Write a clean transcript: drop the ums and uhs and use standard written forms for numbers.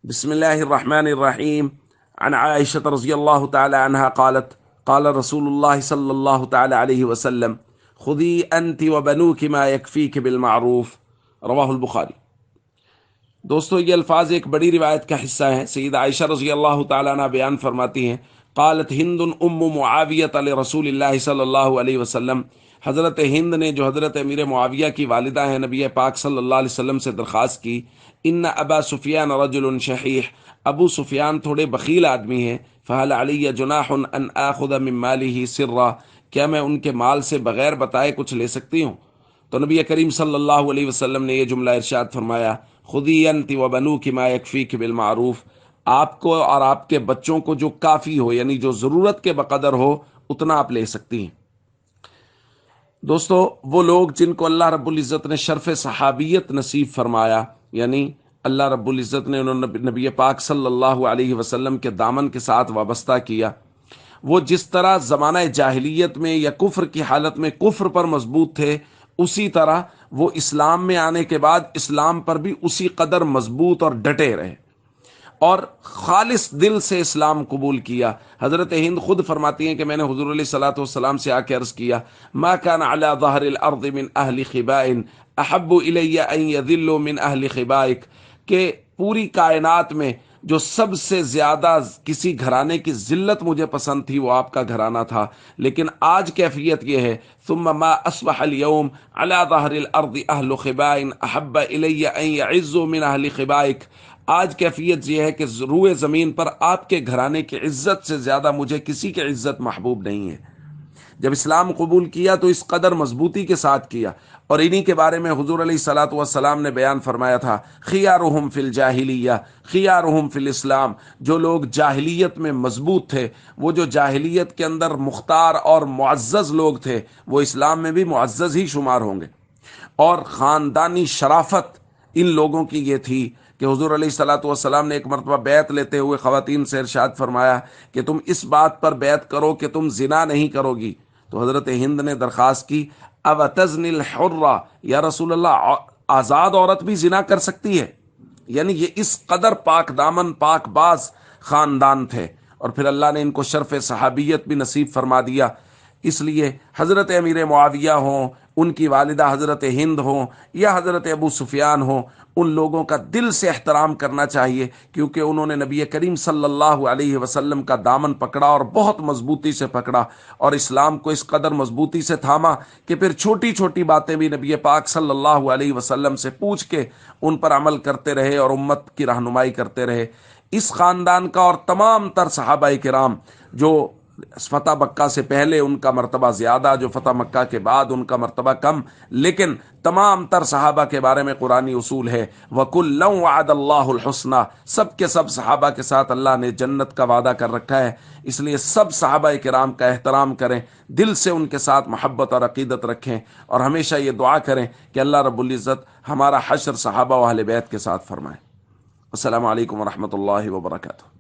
بسم الله الرحمن الرحيم. عن عائشة رضي الله تعالى عنها قالت قال رسول الله صلى الله تعالى عليه وسلم خذي أنت وبنوك ما يكفيك بالمعروف رواہ البخاری۔ دوستو، یہ الفاظ ایک بڑی روایت کا حصہ ہیں۔ سیدہ عائشہ رضی اللہ تعالیٰ عنہ بیان فرماتی ہیں، قالت ہند ام معاویۃ لرسول اللہ صلی اللہ علیہ وسلم، حضرت ہند نے جو حضرت امیر معاویہ کی والدہ ہیں نبی پاک صلی اللہ علیہ وسلم سے درخواست کی، ان ابا سفیان رجل شحیح، ابو سفیان تھوڑے بخیل آدمی ہیں، فہل علی جناح ان آخذ من مالہ سرا، کیا میں ان کے مال سے بغیر بتائے کچھ لے سکتی ہوں؟ تو نبی کریم صلی اللہ علیہ وسلم نے یہ جملہ ارشاد فرمایا، خذی انت وبنوک ما یکفیک بالمعروف، آپ کو اور آپ کے بچوں کو جو کافی ہو، یعنی جو ضرورت کے بقدر ہو، اتنا آپ لے سکتی ہیں۔ دوستو، وہ لوگ جن کو اللہ رب العزت نے شرف صحابیت نصیب فرمایا، یعنی اللہ رب العزت نے انہوں نے نبی پاک صلی اللہ علیہ وسلم کے دامن کے ساتھ وابستہ کیا، وہ جس طرح زمانہ جاہلیت میں یا کفر کی حالت میں کفر پر مضبوط تھے، اسی طرح وہ اسلام میں آنے کے بعد اسلام پر بھی اسی قدر مضبوط اور ڈٹے رہے اور خالص دل سے اسلام قبول کیا۔ حضرت ہند خود فرماتی ہیں کہ میں نے حضور علیہ الصلوۃ والسلام سے آ کے عرض کیا، ما كان على ظهر الارض من اہل خباء احب الی ان یذلوا من اہل خبائک، کہ پوری کائنات میں جو سب سے زیادہ کسی گھرانے کی ذلت مجھے پسند تھی وہ آپ کا گھرانہ تھا، لیکن آج کیفیت یہ ہے، ثم ما اصبح اليوم على ظهر الارض اہل خباء احب الی ان يعزوا من اہل خبائک، آج کیفیت یہ ہے کہ روئے زمین پر آپ کے گھرانے کی عزت سے زیادہ مجھے کسی کی عزت محبوب نہیں ہے۔ جب اسلام قبول کیا تو اس قدر مضبوطی کے ساتھ کیا، اور انہی کے بارے میں حضور علیہ الصلوۃ والسلام نے بیان فرمایا تھا، خیارہم فی الجاہلیہ خیارہم فی الاسلام، جو لوگ جاہلیت میں مضبوط تھے، وہ جو جاہلیت کے اندر مختار اور معزز لوگ تھے، وہ اسلام میں بھی معزز ہی شمار ہوں گے۔ اور خاندانی شرافت ان لوگوں کی یہ تھی کہ حضور علیہ الصلوۃ والسلام نے ایک مرتبہ بیعت لیتے ہوئے خواتین سے ارشاد فرمایا کہ تم اس بات پر بیعت کرو کہ تم زنا نہیں کرو گی۔ تو حضرت ہند نے درخواست کی، اوتزنی الحرہ، یا رسول اللہ، آزاد عورت بھی زنا کر سکتی ہے؟ یعنی یہ اس قدر پاک دامن پاک باز خاندان تھے، اور پھر اللہ نے ان کو شرف صحابیت بھی نصیب فرما دیا۔ اس لیے حضرت امیر معاویہ ہوں، ان کی والدہ حضرت ہند ہوں، یا حضرت ابو سفیان ہوں، ان لوگوں کا دل سے احترام کرنا چاہیے، کیونکہ انہوں نے نبی کریم صلی اللہ علیہ وسلم کا دامن پکڑا اور بہت مضبوطی سے پکڑا، اور اسلام کو اس قدر مضبوطی سے تھاما کہ پھر چھوٹی چھوٹی باتیں بھی نبی پاک صلی اللہ علیہ وسلم سے پوچھ کے ان پر عمل کرتے رہے اور امت کی رہنمائی کرتے رہے۔ اس خاندان کا اور تمام تر صحابہ کرام، جو فتح مکہ سے پہلے ان کا مرتبہ زیادہ، جو فتح مکہ کے بعد ان کا مرتبہ کم، لیکن تمام تر صحابہ کے بارے میں قرآنی اصول ہے، وَكُلًّا وَعَدَ اللَّهُ الْحُسْنَى، سب کے سب صحابہ کے ساتھ اللہ نے جنت کا وعدہ کر رکھا ہے۔ اس لیے سب صحابہ کرام کا احترام کریں، دل سے ان کے ساتھ محبت اور عقیدت رکھیں، اور ہمیشہ یہ دعا کریں کہ اللہ رب العزت ہمارا حشر صحابہ و اہل بیت کے ساتھ فرمائے۔ السلام علیکم ورحمۃ اللہ وبرکاتہ۔